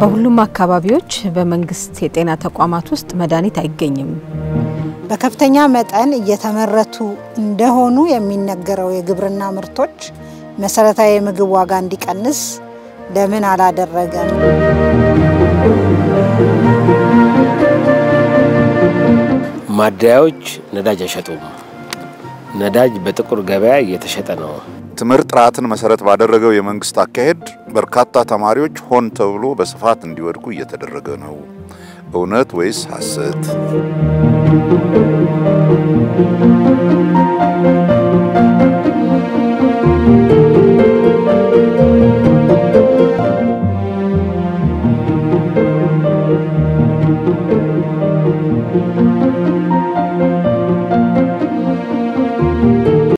በሁሉም አካባቢዎች በመንግስት የጤና ተቋማት ውስጥ መድኃኒት አይገኝም። በከፍተኛ መጠን እየተመረቱ እንደሆኑ የሚነገረው የግብርና ምርቶች መሰረታዊ የምግብ ዋጋ እንዲቀንስ ለምን አላደረገም? ማደያዎች ነዳጅ አይሸጡም። ነዳጅ በጥቁር ገበያ እየተሸጠ ነው። ትምህርት ጥራትን መሰረት ባደረገው የመንግስት አካሄድ በርካታ ተማሪዎች ሆን ተብሎ በስፋት እንዲወድቁ እየተደረገ ነው። እውነት ወይስ ሐሰት?